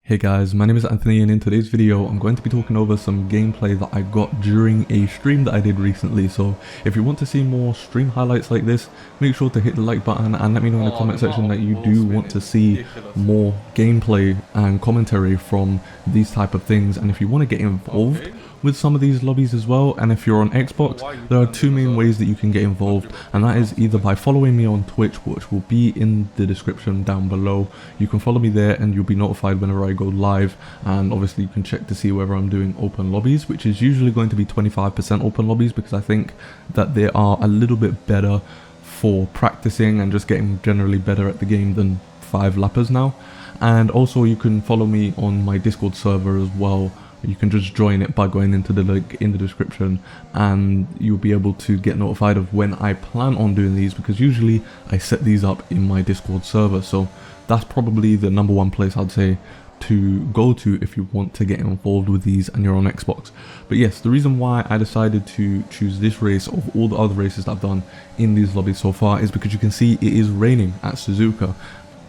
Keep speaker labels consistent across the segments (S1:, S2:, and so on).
S1: Hey guys, my name is Anthony and in today's video I'm going to be talking over some gameplay that I got during a stream that I did recently. So if you want to see more stream highlights like this, make sure to hit the like button and let me know in the comment section that you do want to see more gameplay and commentary from these type of things. And if you want to get involved with some of these lobbies as well, and if you're on Xbox, there are two main ways that you can get involved, and that is either by following me on Twitch, which will be in the description down below. You can follow me there and you'll be notified whenever I go live, and obviously you can check to see whether I'm doing open lobbies, which is usually going to be 25% open lobbies, because I think that they are a little bit better for practicing and just getting generally better at the game than 5-lappers now. And also you can follow me on my Discord server as well. You can just join it by going into the link in the description, and you'll be able to get notified of when I plan on doing these, because usually I set these up in my Discord server. So that's probably the #1 place I'd say to go to if you want to get involved with these and you're on Xbox. But yes, the reason why I decided to choose this race of all the other races that I've done in these lobbies so far is because you can see it is raining at Suzuka.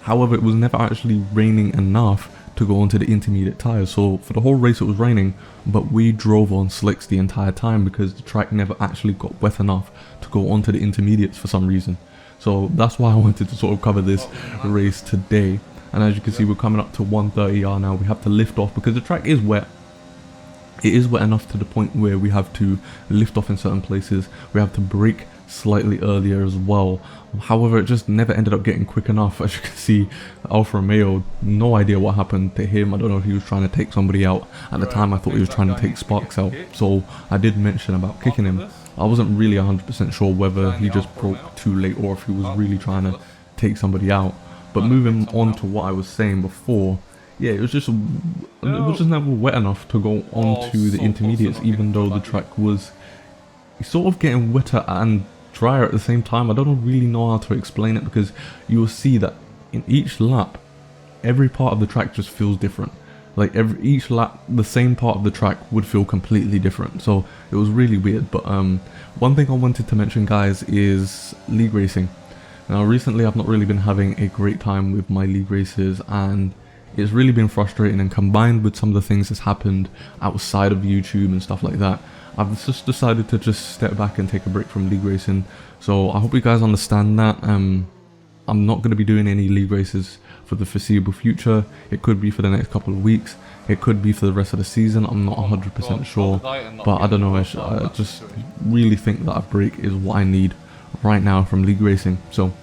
S1: However, it was never actually raining enough to go onto the intermediate tires. So for the whole race it was raining, but we drove on slicks the entire time because the track never actually got wet enough to go onto the intermediates for some reason. So that's why I wanted to sort of cover this race today. And as you can see, we're coming up to 130R now. We have to lift off because the track is wet. It is wet enough to the point where we have to lift off in certain places. We have to brake slightly earlier as well. However, it just never ended up getting quick enough. As you can see, Alfa Romeo, no idea what happened to him. I don't know if he was trying to take somebody out. At the time I thought he was trying to take Sparks out, so I did mention about kicking him. I wasn't really 100% sure whether he just broke too late or if he was really trying to take somebody out. But moving on to what I was saying before, yeah, it was just never wet enough to go onto the intermediates, even though the track was sort of getting wetter and drier at the same time. I don't really know how to explain it, because you will see that in each lap every part of the track just feels different. Like each lap the same part of the track would feel completely different, so it was really weird. But one thing I wanted to mention, guys, is league racing. Now recently I've not really been having a great time with my league races, and it's really been frustrating, and combined with some of the things that's happened outside of YouTube and stuff like that, I've just decided to just step back and take a break from league racing. So I hope you guys understand that. I'm not going to be doing any league races for the foreseeable future. It could be for the next couple of weeks. It could be for the rest of the season. I'm not 100% sure. But I don't know. I just really think that a break is what I need right now from league racing. So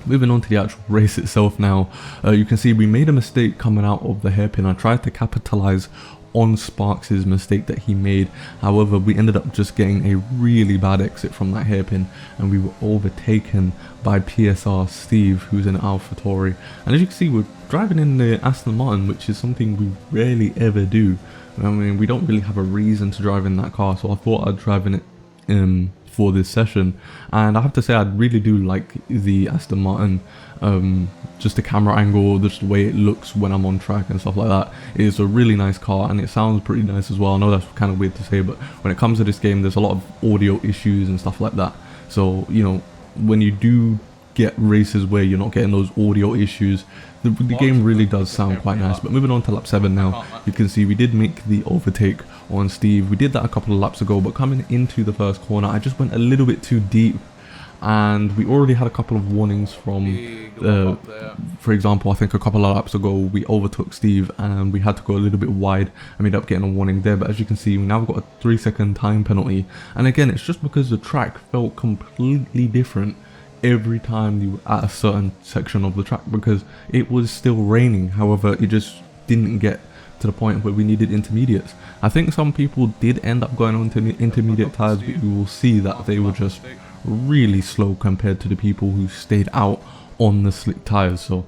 S1: moving on to the actual race itself now, you can see we made a mistake coming out of the hairpin. I tried to capitalize on Sparks's mistake that he made. However, we ended up just getting a really bad exit from that hairpin, and we were overtaken by PSR Steve, who's an AlphaTauri. And as you can see, we're driving in the Aston Martin, which is something we rarely ever do. I mean, we don't really have a reason to drive in that car, so I thought I'd drive in it for this session. And I have to say, I really do like the Aston Martin. Just the camera angle, just the way it looks when I'm on track and stuff like that. It is a really nice car, and it sounds pretty nice as well. I know that's kind of weird to say, but when it comes to this game, there's a lot of audio issues and stuff like that. So, you know, when you do get races where you're not getting those audio issues, the game really does sound quite nice. But moving on to lap 7 now, you can see we did make the overtake on Steve. We did that a couple of laps ago, but coming into the first corner, I just went a little bit too deep, and we already had a couple of warnings from, for example, I think a couple of laps ago we overtook Steve and we had to go a little bit wide, and we ended up getting a warning there. But as you can see, we now got a 3-second time penalty, and again, it's just because the track felt completely different every time you were at a certain section of the track, because it was still raining. However, it just didn't get to the point where we needed intermediates. I think some people did end up going on to the intermediate tires, but you will see that they were just really slow compared to the people who stayed out on the slick tires. So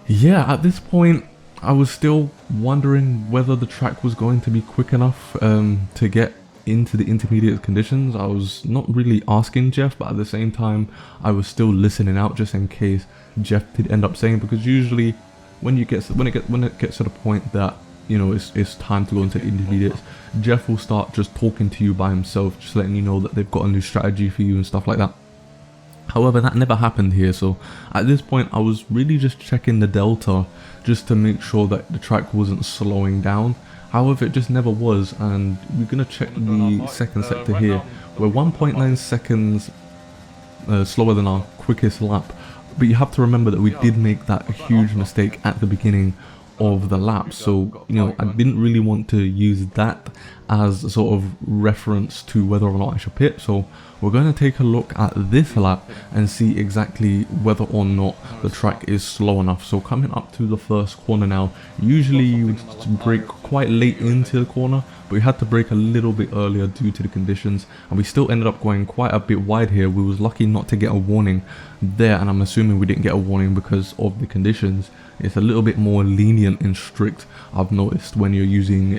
S1: yeah, at this point I was still wondering whether the track was going to be quick enough to get into the intermediate conditions. I was not really asking Jeff, but at the same time I was still listening out just in case Jeff did end up saying, because usually when it gets to the point that, you know, it's time to go into the intermediates, Jeff will start just talking to you by himself, just letting you know that they've got a new strategy for you and stuff like that. However, that never happened here, so at this point I was really just checking the delta just to make sure that the track wasn't slowing down. However, it just never was, and we're going to check the second sector here. We're 1.9 seconds slower than our quickest lap, but you have to remember that we did make that huge mistake at the beginning of the lap, so you know, I didn't really want to use that as a sort of reference to whether or not I should pit. So we're going to take a look at this lap and see exactly whether or not the track is slow enough. So coming up to the first corner now, usually you would brake quite late into the corner, but we had to brake a little bit earlier due to the conditions, and we still ended up going quite a bit wide here. We was lucky not to get a warning there, and I'm assuming we didn't get a warning because of the conditions. It's a little bit more lenient and strict, I've noticed, when you're using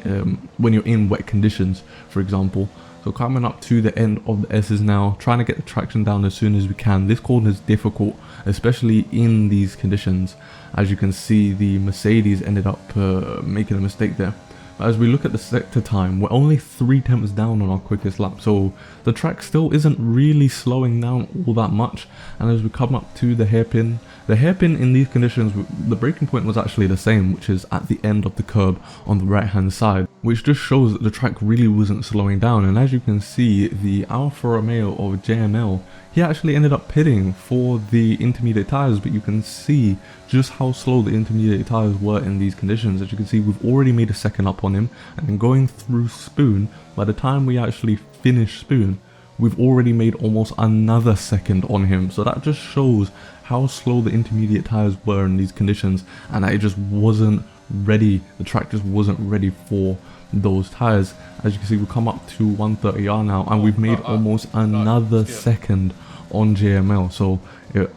S1: when you're in wet conditions, for example. So coming up to the end of the S's now, trying to get the traction down as soon as we can. This corner is difficult, especially in these conditions. As you can see, the Mercedes ended up making a mistake there. As we look at the sector time, we're only 3 tenths down on our quickest lap, so the track still isn't really slowing down all that much. And as we come up to the hairpin in these conditions, the braking point was actually the same, which is at the end of the curb on the right hand side, which just shows that the track really wasn't slowing down. And as you can see, the Alfa Romeo of JML, he actually ended up pitting for the intermediate tyres, but you can see just how slow the intermediate tyres were in these conditions. As you can see, we've already made a second up on him, and then going through Spoon, by the time we actually finish Spoon, we've already made almost another second on him. So that just shows how slow the intermediate tyres were in these conditions, and that it just wasn't ready. The track just wasn't ready for those tyres. As you can see, we come up to 130R now, and we've made almost another second on JML. So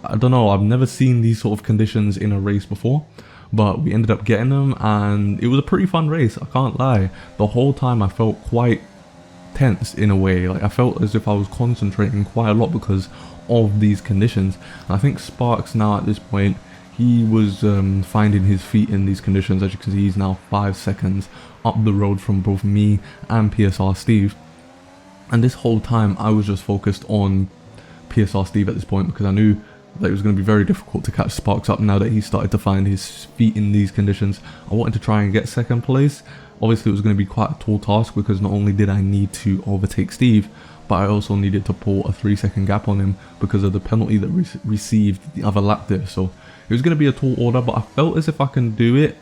S1: I don't know, I've never seen these sort of conditions in a race before, but we ended up getting them, and it was a pretty fun race, I can't lie. The whole time I felt quite tense in a way, like I felt as if I was concentrating quite a lot because of these conditions. And I think Sparks now at this point, he was finding his feet in these conditions. As you can see, he's now 5 seconds up the road from both me and PSR Steve, and this whole time I was just focused on PSR Steve at this point, because I knew that it was going to be very difficult to catch Sparks up now that he started to find his feet in these conditions. I wanted to try and get second place. Obviously it was going to be quite a tall task, because not only did I need to overtake Steve, but I also needed to pull a 3-second gap on him because of the penalty that we received the other lap there. So it was going to be a tall order, but I felt as if I can do it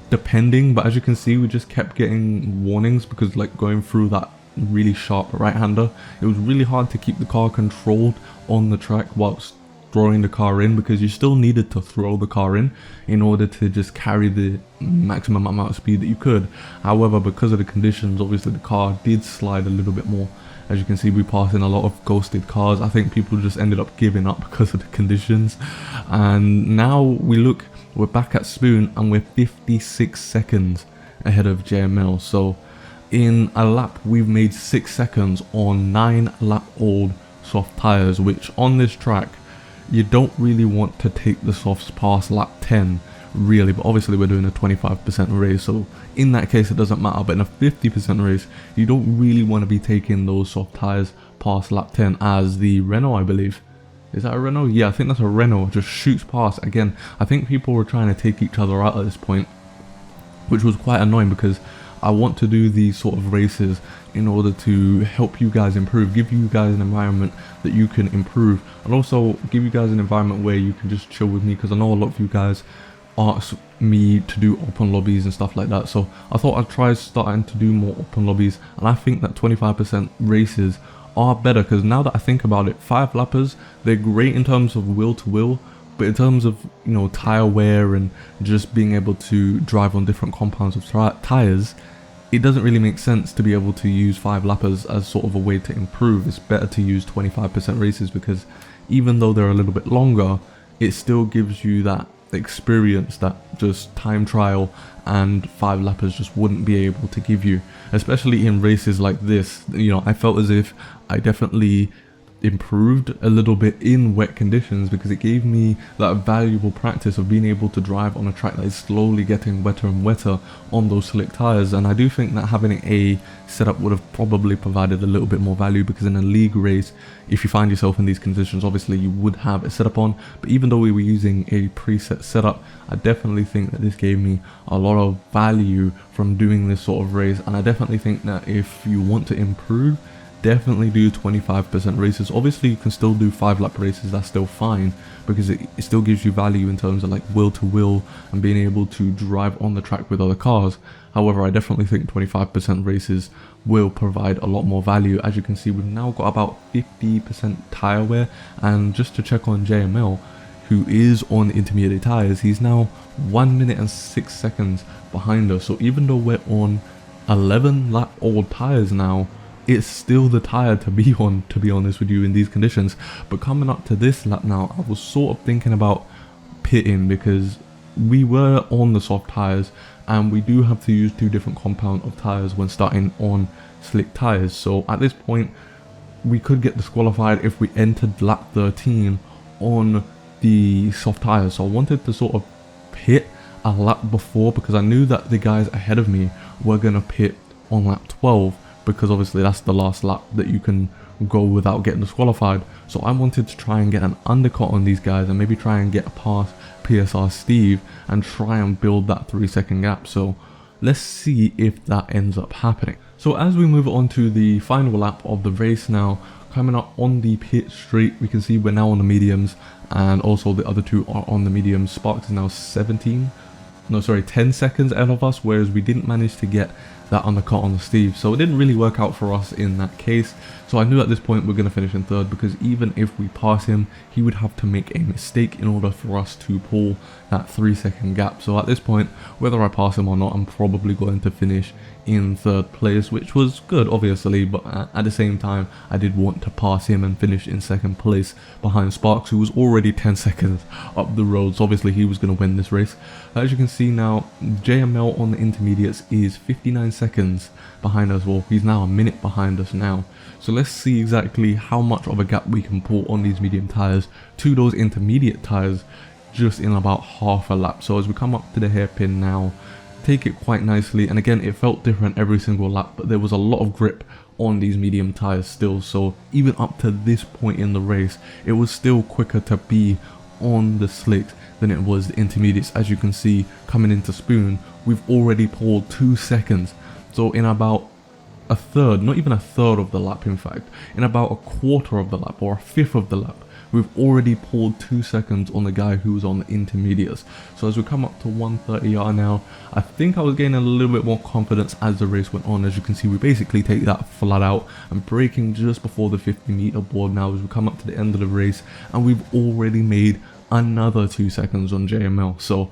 S1: depending. But as you can see, we just kept getting warnings, because like going through that really sharp right-hander, it was really hard to keep the car controlled on the track whilst throwing the car in, because you still needed to throw the car in order to just carry the maximum amount of speed that you could. However, because of the conditions, obviously the car did slide a little bit more. As you can see, we passed in a lot of ghosted cars. I think people just ended up giving up because of the conditions. And now we're back at Spoon, and we're 56 seconds ahead of JML. So in a lap, we've made 6 seconds on 9 lap old soft tires, which on this track, you don't really want to take the softs past lap 10 really, but obviously we're doing a 25% race, so in that case it doesn't matter. But in a 50% race, you don't really want to be taking those soft tires past lap 10, as the Renault, I believe, is that a Renault? Yeah, I think that's a Renault, just shoots past. Again, I think people were trying to take each other out at this point, which was quite annoying, because I want to do these sort of races in order to help you guys improve, give you guys an environment that you can improve, and also give you guys an environment where you can just chill with me, because I know a lot of you guys ask me to do open lobbies and stuff like that. So I thought I'd try starting to do more open lobbies, and I think that 25% races are better, because now that I think about it, 5 lappers, they're great in terms of wheel to wheel, but in terms of, you know, tire wear and just being able to drive on different compounds of tires, it doesn't really make sense to be able to use 5 lappers as sort of a way to improve. It's better to use 25% races, because even though they're a little bit longer, it still gives you that experience that just time trial and 5 lappers just wouldn't be able to give you, especially in races like this. You know, I felt as if I definitely improved a little bit in wet conditions, because it gave me that valuable practice of being able to drive on a track that is slowly getting wetter and wetter on those slick tires. And I do think that having a setup would have probably provided a little bit more value, because in a league race, if you find yourself in these conditions, obviously you would have a setup on. But even though we were using a preset setup, I definitely think that this gave me a lot of value from doing this sort of race. And I definitely think that if you want to improve, definitely do 25% races. Obviously you can still do 5-lap races, that's still fine, because it still gives you value in terms of like wheel to wheel and being able to drive on the track with other cars. However, I definitely think 25% races will provide a lot more value. As you can see, we've now got about 50% tire wear, and just to check on JML, who is on intermediate tires, he's now 1 minute and 6 seconds behind us. So even though we're on 11-lap old tires now, it's still the tire to be on, to be honest with you, in these conditions. But coming up to this lap now, I was sort of thinking about pitting, because we were on the soft tires and we do have to use 2 different compound of tires when starting on slick tires. So at this point we could get disqualified if we entered lap 13 on the soft tires. So I wanted to sort of pit a lap before, because I knew that the guys ahead of me were going to pit on lap 12, because obviously that's the last lap that you can go without getting disqualified. So I wanted to try and get an undercut on these guys and maybe try and get past PSR Steve and try and build that 3-second gap. So let's see if that ends up happening. So as we move on to the final lap of the race now, coming up on the pit straight, we can see we're now on the mediums, and also the other 2 are on the mediums. Sparks is now 10 seconds ahead of us, whereas we didn't manage to get that undercut on the Steve. So it didn't really work out for us in that case. So I knew at this point we're going to finish in 3rd, because even if we pass him, he would have to make a mistake in order for us to pull that 3-second gap. So at this point, whether I pass him or not, I'm probably going to finish in 3rd place, which was good obviously, but at the same time I did want to pass him and finish in 2nd place behind Sparks, who was already 10 seconds up the road. So obviously he was going to win this race. As you can see now, JML on the intermediates is 59 seconds behind us. Well, he's now a minute behind us now. So let's see exactly how much of a gap we can pull on these medium tires to those intermediate tires just in about half a lap. So as we come up to the hairpin now, take it quite nicely, and again it felt different every single lap, but there was a lot of grip on these medium tires still. So even up to this point in the race, it was still quicker to be on the slicks than it was the intermediates. As you can see, coming into Spoon, we've already pulled 2 seconds. So in about a third, not even a third of the lap, in fact, in about a quarter of the lap or a fifth of the lap, we've already pulled 2 seconds on the guy who's on the intermediates. So as we come up to 130R now, I think I was gaining a little bit more confidence as the race went on. As you can see, we basically take that flat out and braking just before the 50-meter board now as we come up to the end of the race, and we've already made another 2 seconds on JML. So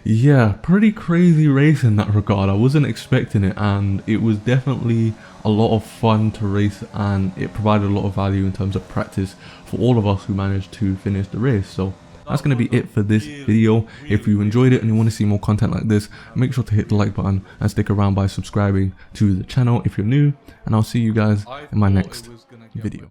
S1: yeah, pretty crazy race in that regard. I wasn't expecting it, and it was definitely a lot of fun to race, and it provided a lot of value in terms of practice for all of us who managed to finish the race. So that's going to be it for this video. If you enjoyed it and you want to see more content like this, make sure to hit the like button and stick around by subscribing to the channel if you're new, and I'll see you guys in my next video.